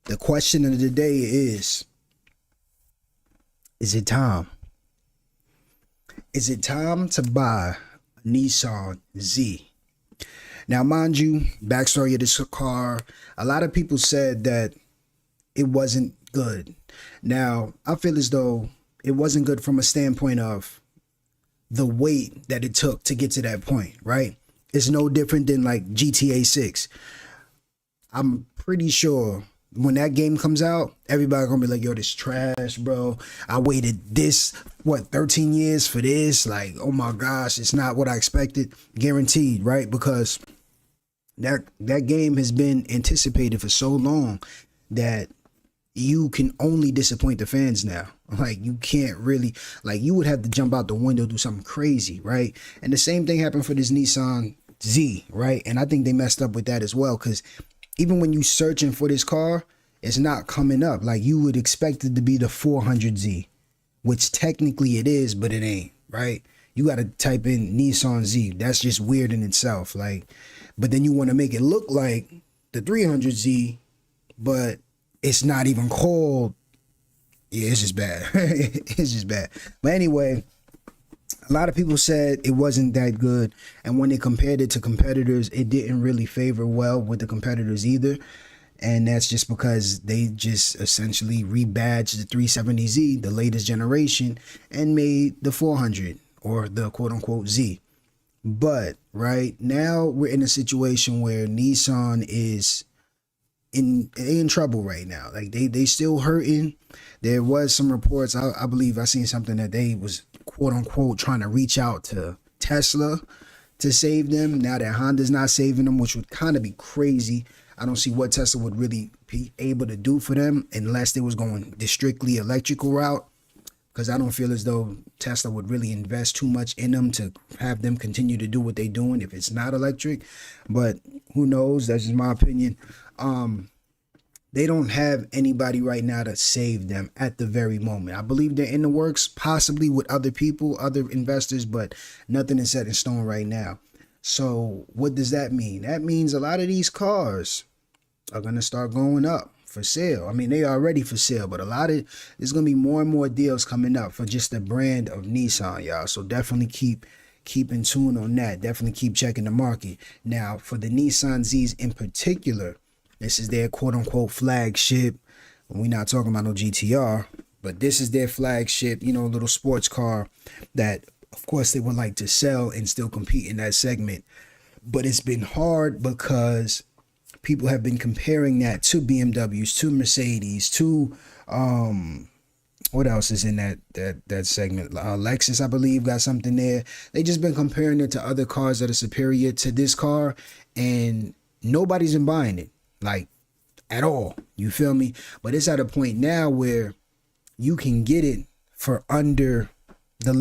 The question of the day is it time? Is it time to buy a Nissan Z? Now, mind you, backstory of this car, a lot of people said that it wasn't good. Now, I feel as though it wasn't good from a standpoint of the weight that it took to get to that point, right? It's no different than like GTA 6. I'm pretty sure when that game comes out, everybody gonna be like, yo, this trash, bro. I waited 13 years for this. Like, oh my gosh, it's not what I expected. Guaranteed, right? Because that game has been anticipated for so long that you can only disappoint the fans now. Like, you can't really, like, you would have to jump out the window, do something crazy, right? And the same thing happened for this Nissan Z, right? And I think they messed up with that as well, because even when you searching for this car, it's not coming up. Like, you would expect it to be the 400Z, which technically it is, but it ain't, right? You got to type in Nissan Z. That's just weird in itself. Like, but then you want to make it look like the 300Z, but it's not even called. Yeah, it's just bad. It's just bad. But anyway, a lot of people said it wasn't that good. And when they compared it to competitors, it didn't really favor well with the competitors either. And that's just because they just essentially rebadged the 370Z, the latest generation, and made the 400 or the quote unquote Z. But right now we're in a situation where Nissan is in trouble right now. Like, they still hurting. There was some reports, I believe I seen something that they was quote unquote trying to reach out to Tesla to save them. Now that Honda's not saving them, which would kind of be crazy. I don't see what Tesla would really be able to do for them unless they was going the strictly electrical route, because I don't feel as though Tesla would really invest too much in them to have them continue to do what they're doing if it's not electric. But who knows? That's just my opinion. They don't have anybody right now to save them at the very moment. I believe they're in the works, possibly with other people, other investors, but nothing is set in stone right now. So what does that mean? That means a lot of these cars are going to start going up for sale. I mean, they are already for sale, but there's going to be more and more deals coming up for just the brand of Nissan, y'all. So definitely keep in tune on that. Definitely keep checking the market. Now, for the Nissan Zs in particular, this is their quote unquote flagship. We're not talking about no GTR, but this is their flagship, little sports car that, of course, they would like to sell and still compete in that segment. But it's been hard because people have been comparing that to BMWs, to Mercedes, to what else is in that segment? Lexus, I believe, got something there. They just been comparing it to other cars that are superior to this car, and nobody's been buying it, like, at all. You feel me? But it's at a point now where you can get it for under the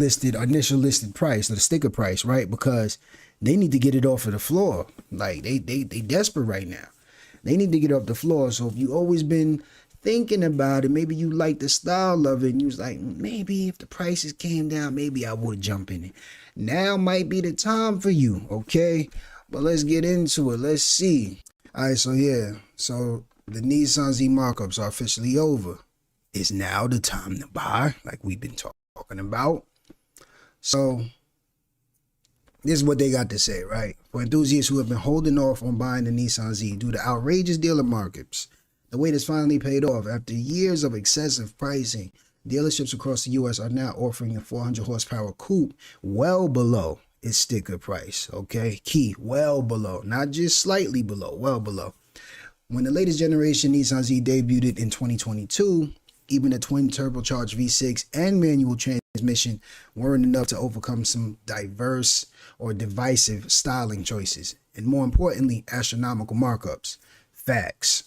initial listed price, the sticker price, right? Because they need to get it off of the floor. Like, they desperate right now. They need to get off the floor. So if you always been thinking about it, maybe you like the style of it, and you was like, maybe if the prices came down, maybe I would jump in it. Now might be the time for you, okay? But let's get into it. Let's see. All right, so yeah. So the Nissan Z markups are officially over. It's now the time to buy, like we've been talking about. So this is what they got to say, right? For enthusiasts who have been holding off on buying the Nissan Z due to outrageous dealer markups, the wait has finally paid off. After years of excessive pricing, dealerships across the U.S. are now offering the 400 horsepower coupe well below its sticker price, okay? Key, well below, not just slightly below, well below. When the latest generation Nissan Z debuted in 2022, even a twin turbocharged V6 and manual transmission weren't enough to overcome some diverse or divisive styling choices, and more importantly, astronomical markups. Facts.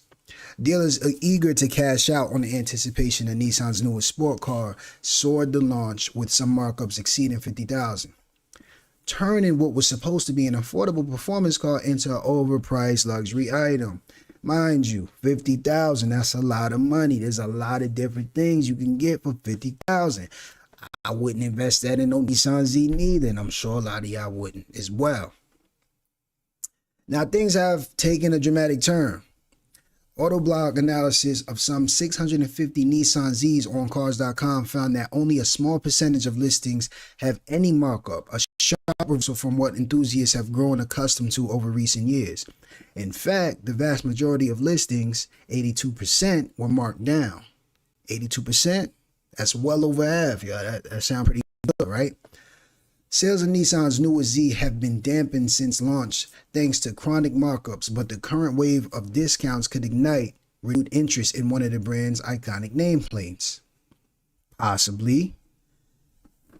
Dealers are eager to cash out on the anticipation that Nissan's newest sport car soared the launch with some markups exceeding $50,000, turning what was supposed to be an affordable performance car into an overpriced luxury item. Mind you, $50,000, that's a lot of money. There's a lot of different things you can get for $50,000. I wouldn't invest that in no Nissan Z neither, and I'm sure a lot of y'all wouldn't as well. Now, things have taken a dramatic turn. Autoblog analysis of some 650 Nissan Zs on Cars.com found that only a small percentage of listings have any markup, a sharp reversal from what enthusiasts have grown accustomed to over recent years. In fact, the vast majority of listings, 82%, were marked down. 82%? That's well over half, y'all. That sounds pretty good, right? Sales of Nissan's newest Z have been dampened since launch thanks to chronic markups, but the current wave of discounts could ignite renewed interest in one of the brand's iconic nameplates. Possibly.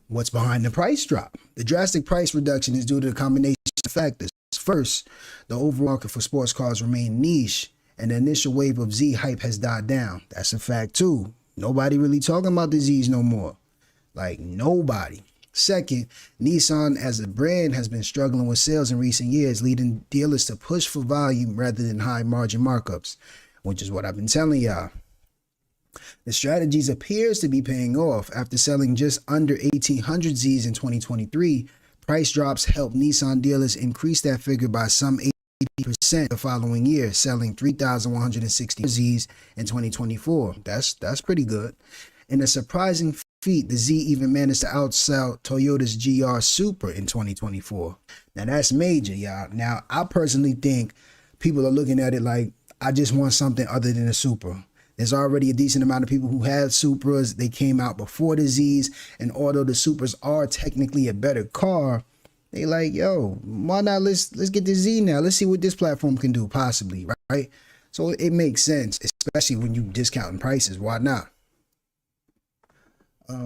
What's behind the price drop? The drastic price reduction is due to a combination of factors. First, the overall market for sports cars remained niche, and the initial wave of Z hype has died down. That's a fact too. Nobody really talking about the Zs no more. Like, nobody. Second, Nissan as a brand has been struggling with sales in recent years, leading dealers to push for volume rather than high margin markups, which is what I've been telling y'all. The strategies appears to be paying off. After selling just under 1,800 Zs in 2023, price drops helped Nissan dealers increase that figure by some 80% the following year, selling 3,160 Zs in 2024. That's pretty good. In a surprising feat, the Z even managed to outsell Toyota's GR Supra in 2024. Now that's major, y'all. Now I personally think people are looking at it like, I just want something other than a Supra. There's already a decent amount of people who have Supras. They came out before the Zs, and although the Supras are technically a better car, they like, yo, why not let's get the Z now. Let's see what this platform can do, possibly, right? So it makes sense, especially when you discounting prices. Why not?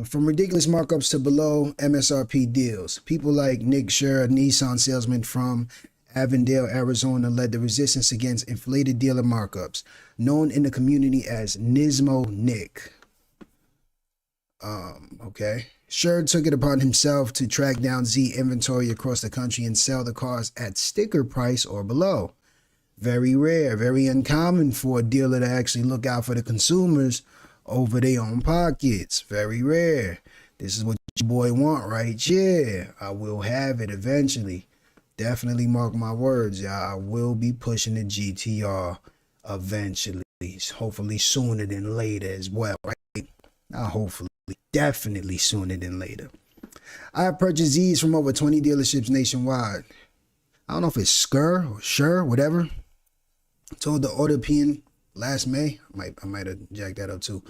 From ridiculous markups to below MSRP deals, people like Nick, a Nissan salesman from Avondale, Arizona, led the resistance against inflated dealer markups, known in the community as Nismo Nick. Okay. Sher took it upon himself to track down Z inventory across the country and sell the cars at sticker price or below. Very rare, very uncommon for a dealer to actually look out for the consumers over their own pockets. Very rare. This is what your boy want right here. I will have it eventually. Definitely mark my words, y'all. I will be pushing the GTR eventually. Hopefully sooner than later as well, right? Not hopefully. Definitely sooner than later. I have purchased Z's from over 20 dealerships nationwide. I don't know if it's Sher, whatever. Told the Autopian last May. I might have jacked that up too.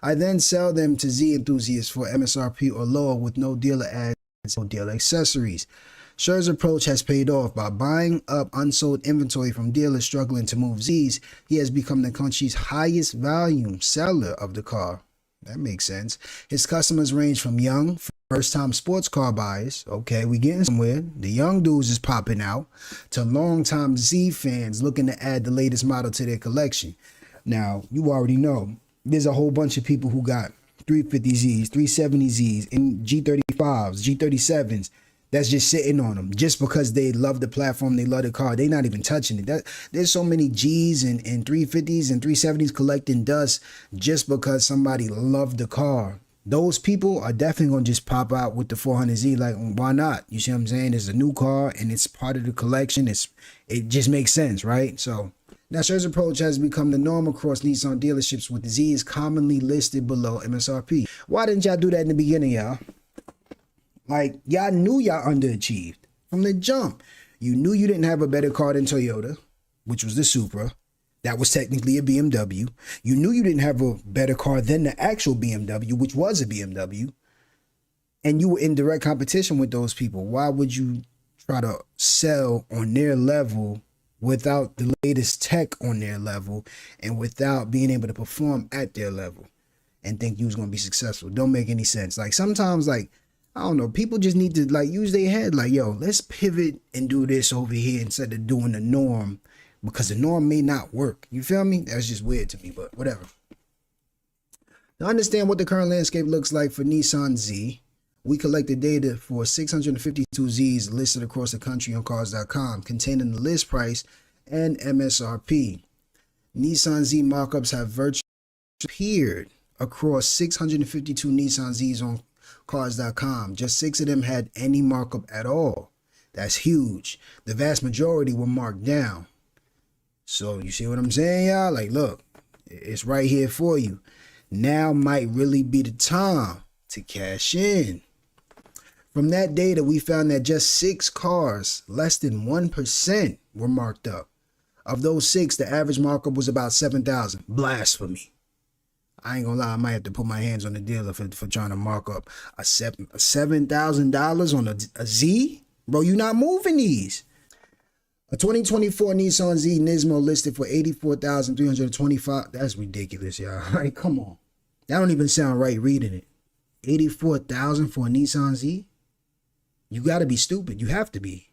I then sell them to Z enthusiasts for MSRP or lower with no dealer ads, no dealer accessories. Sher's approach has paid off. By buying up unsold inventory from dealers struggling to move Z's, he has become the country's highest volume seller of the car. That makes sense. His customers range from young, first-time sports car buyers, okay, we getting somewhere, the young dudes is popping out, to long-time Z fans looking to add the latest model to their collection. Now, you already know, there's a whole bunch of people who got 350Zs, 370Zs, and G35s, G37s, that's just sitting on them just because they love the platform, they love the car. They're not even touching it. There's so many Gs and 350s and 370s collecting dust just because somebody loved the car. Those people are definitely going to just pop out with the 400Z. Like, why not? You see what I'm saying? It's a new car and it's part of the collection. It just makes sense, right? So now Sher's approach has become the norm across Nissan dealerships, with the Zs commonly listed below MSRP. Why didn't y'all do that in the beginning, y'all? Like, y'all knew y'all underachieved from the jump. You knew you didn't have a better car than Toyota, which was the Supra. That was technically a BMW. You knew you didn't have a better car than the actual BMW, which was a BMW. And you were in direct competition with those people. Why would you try to sell on their level without the latest tech on their level and without being able to perform at their level and think you was going to be successful? Don't make any sense. Like, sometimes, like, I don't know, people just need to like use their head, like, yo, let's pivot and do this over here instead of doing the norm, because the norm may not work. You feel me? That's just weird to me, but whatever. To understand what the current landscape looks like for Nissan Z, we collected data for 652 Zs listed across the country on Cars.com, containing the list price and MSRP. Nissan Z markups have virtually appeared across 652 Nissan Zs on Cars.com. Just 6 of them had any markup at all. That's huge. The vast majority were marked down. So you see what I'm saying, y'all? Like, look, it's right here for you. Now might really be the time to cash in. From that data, we found that just 6 cars, less than 1%, were marked up. Of those 6, the average markup was about 7,000. Blasphemy. I ain't gonna lie, I might have to put my hands on the dealer for trying to mark up a $7,000 on a Z? Bro, you not moving these. A 2024 Nissan Z Nismo listed for $84,325. That's ridiculous, y'all. Like, come on. That don't even sound right reading it. $84,000 for a Nissan Z? You gotta be stupid. You have to be.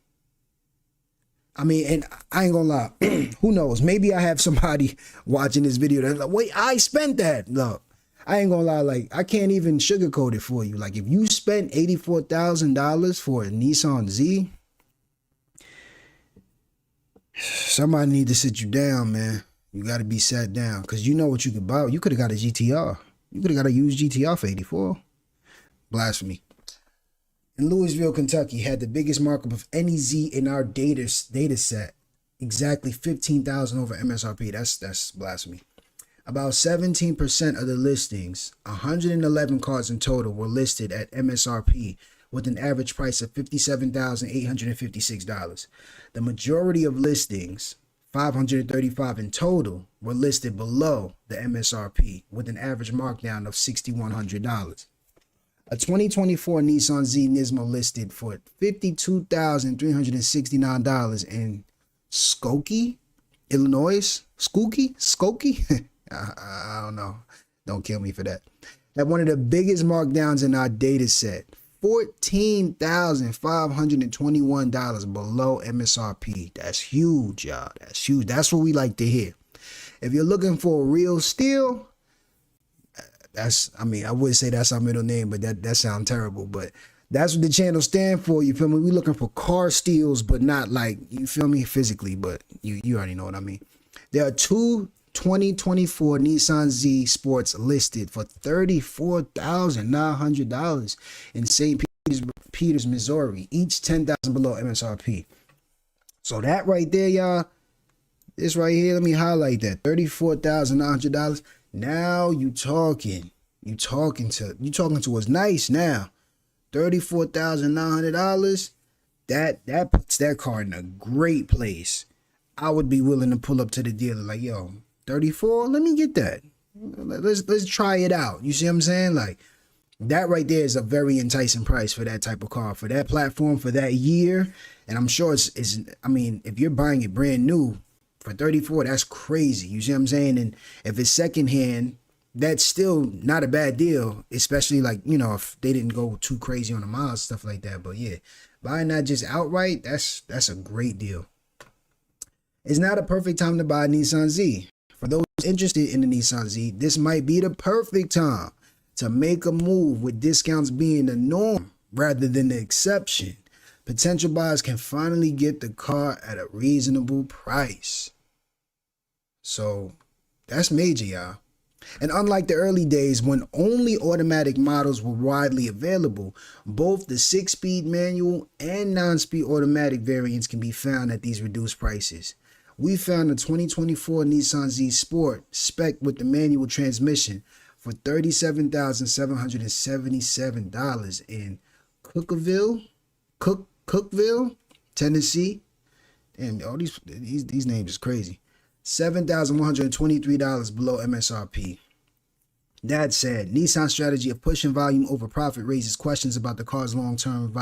I mean, and I ain't gonna lie. Who knows? Maybe I have somebody watching this video that's like, wait, I spent that. Look, I ain't gonna lie. Like, I can't even sugarcoat it for you. Like, if you spent $84,000 for a Nissan Z, somebody need to sit you down, man. You got to be sat down, because you know what you could buy. You could have got a GTR. You could have got a used GTR for 84. Blasphemy. In Louisville, Kentucky, had the biggest markup of any Z in our data set. Exactly 15,000 over MSRP. That's blasphemy. About 17% of the listings, 111 cars in total, were listed at MSRP with an average price of $57,856. The majority of listings, 535 in total, were listed below the MSRP with an average markdown of $6,100. A 2024 Nissan Z Nismo listed for $52,369 in Skokie, Illinois. Skokie? I don't know. Don't kill me for that. At one of the biggest markdowns in our data set, $14,521 below MSRP. That's huge, y'all. That's huge. That's what we like to hear. If you're looking for a real steal, I would say that's our middle name, but that sounds terrible. But that's what the channel stand for. You feel me? We looking for car steals, but not like, you feel me, physically. But you already know what I mean. There are 2 2024 Nissan Z Sports listed for $34,900 in St. Peters, Missouri, each $10,000 below MSRP. So that right there, y'all, this right here, let me highlight that. $34,900. Now you talking to us nice now. $34,900. That puts that car in a great place. I would be willing to pull up to the dealer like, yo, 34, let me get that. Let's try it out. You see what I'm saying? Like, that right there is a very enticing price for that type of car, for that platform, for that year. And I'm sure it's I mean, if you're buying it brand new for 34, that's crazy. You see what I'm saying? And if it's secondhand, that's still not a bad deal, especially like, you know, if they didn't go too crazy on the miles, stuff like that. But yeah, buying that just outright, that's a great deal. It's not a perfect time to buy a Nissan Z. For those interested in the Nissan Z, this might be the perfect time to make a move, with discounts being the norm rather than the exception. Potential buyers can finally get the car at a reasonable price. So that's major, y'all. And unlike the early days when only automatic models were widely available, both the 6-speed manual and 9-speed automatic variants can be found at these reduced prices. We found a 2024 Nissan Z Sport spec with the manual transmission for $37,777 in Cookeville, Tennessee. And all these names is crazy. $7,123 below MSRP. That said, Nissan's strategy of pushing volume over profit raises questions about the car's long-term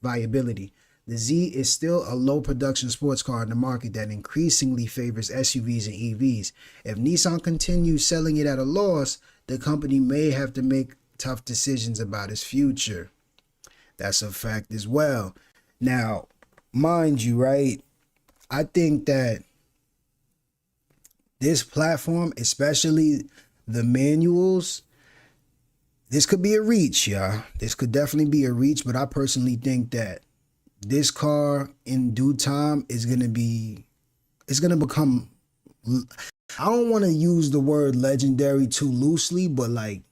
viability. The Z is still a low-production sports car in the market that increasingly favors SUVs and EVs. If Nissan continues selling it at a loss, the company may have to make tough decisions about its future. That's a fact as well. Now, mind you, right, I think that this platform, especially the manuals, this could be a reach, y'all. This could definitely be a reach, but I personally think that this car in due time is going to become, I don't want to use the word legendary too loosely, but like,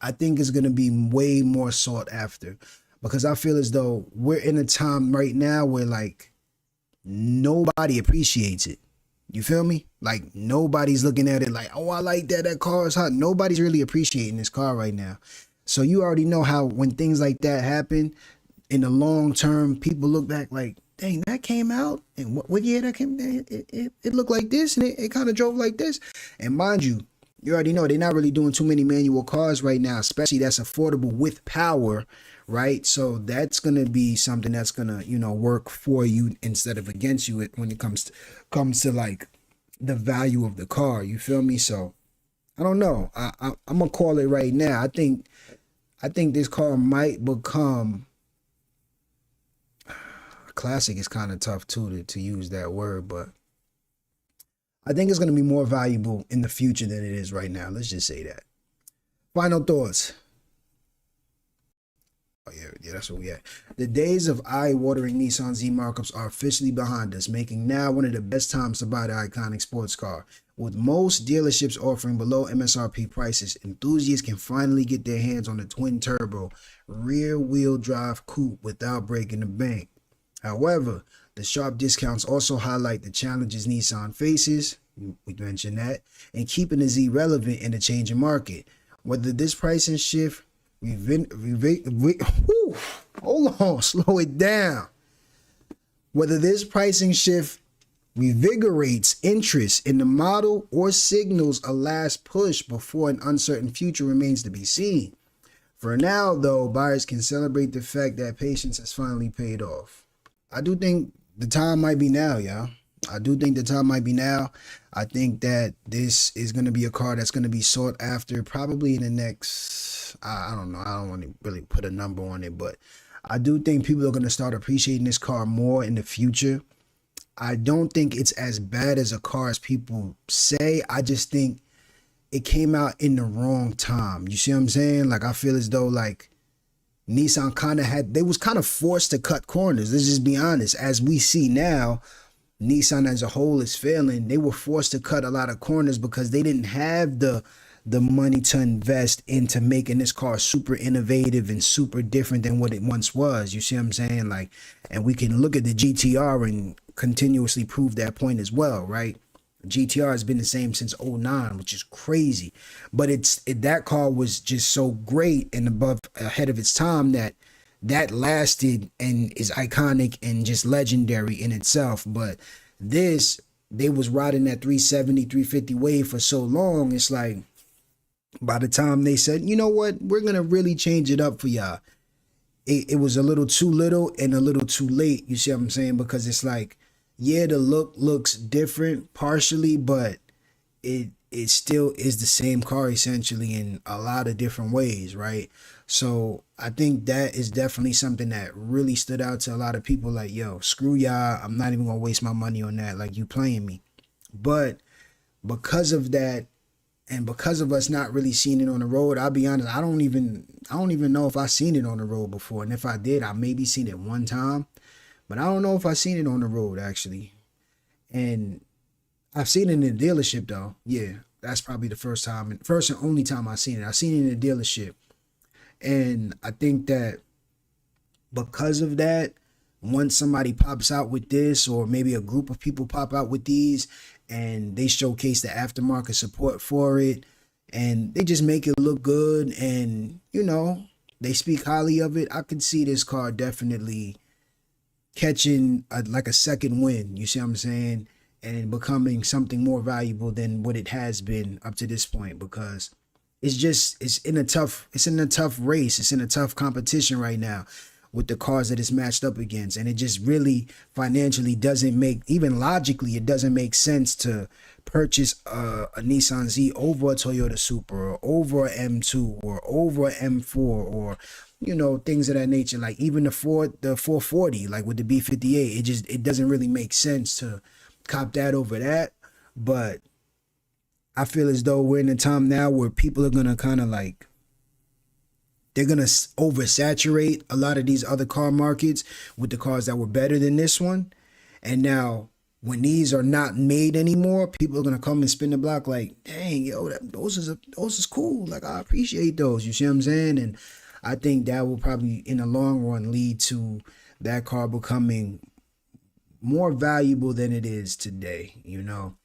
I think it's going to be way more sought after, because I feel as though we're in a time right now where like nobody appreciates it. You feel me? Like nobody's looking at it like, oh, I like that. That car is hot. Nobody's really appreciating this car right now. So you already know how when things like that happen in the long term, people look back like, dang, that came out. And what year that came? It looked like this and it kind of drove like this. And mind you, you already know they're not really doing too many manual cars right now, especially that's affordable with power, right? So that's gonna be something that's gonna, you know, work for you instead of against you when it comes to like the value of the car. You feel me? So I don't know. I'm gonna call it right now. I think this car might become classic. Is kind of tough too to use that word, but I think it's going to be more valuable in the future than it is right now. Let's just say that. Final thoughts. Oh, yeah, that's what we had. The days of eye-watering Nissan Z markups are officially behind us, making now one of the best times to buy the iconic sports car. With most dealerships offering below MSRP prices, enthusiasts can finally get their hands on the twin-turbo rear-wheel drive coupe without breaking the bank. However, the sharp discounts also highlight the challenges Nissan faces, we mentioned that, and keeping the Z relevant in the changing market. Whether this pricing shift, hold on, slow it down. Whether this pricing shift revigorates interest in the model or signals a last push before an uncertain future remains to be seen. For now, though, buyers can celebrate the fact that patience has finally paid off. I do think the time might be now, y'all. I do think the time might be now. I think that this is going to be a car that's going to be sought after probably in the next, I don't know. I don't want to really put a number on it, but I do think people are going to start appreciating this car more in the future. I don't think it's as bad as a car as people say. I just think it came out in the wrong time. You see what I'm saying? Like, I feel as though like Nissan they was kind of forced to cut corners. Let's just be honest. As we see now, Nissan as a whole is failing. They were forced to cut a lot of corners because they didn't have the money to invest into making this car super innovative and super different than what it once was. You see what I'm saying? Like, and we can look at the GTR and continuously prove that point as well, right? GTR has been the same since '09, which is crazy, but that car was just so great and ahead of its time that lasted and is iconic and just legendary in itself. But they was riding that 370, 350 wave for so long. It's like by the time they said, you know what, we're gonna really change it up for y'all, it was a little too little and a little too late. You see what I'm saying? Because it's like, yeah, the look looks different partially, but it still is the same car essentially in a lot of different ways, right? So I think that is definitely something that really stood out to a lot of people. Like, yo, screw y'all, I'm not even gonna waste my money on that. Like, you playing me. But because of that, and because of us not really seeing it on the road, I'll be honest, I don't even know if I seen it on the road before. And if I did, I maybe seen it one time. But I don't know if I've seen it on the road, actually. And I've seen it in the dealership, though. Yeah, that's probably the first and only time I've seen it. I've seen it in the dealership. And I think that because of that, once somebody pops out with this, or maybe a group of people pop out with these, and they showcase the aftermarket support for it, and they just make it look good, and, you know, they speak highly of it, I could see this car definitely catching like a second win, you see what I'm saying, and becoming something more valuable than what it has been up to this point, because it's in a tough race, it's in a tough competition right now with the cars that it's matched up against, and it just really financially doesn't make, even logically, it doesn't make sense to purchase a Nissan Z over a Toyota Supra, or over a M2, or over a M4, or, you know, things of that nature. Like even the 440, like with the B58, it doesn't really make sense to cop that over that. But I feel as though we're in a time now where people are gonna kind of like, they're gonna oversaturate a lot of these other car markets with the cars that were better than this one. And now when these are not made anymore, people are gonna come and spin the block like, dang, yo, those is cool. Like, I appreciate those. You see what I'm saying? And I think that will probably in the long run lead to that car becoming more valuable than it is today, you know.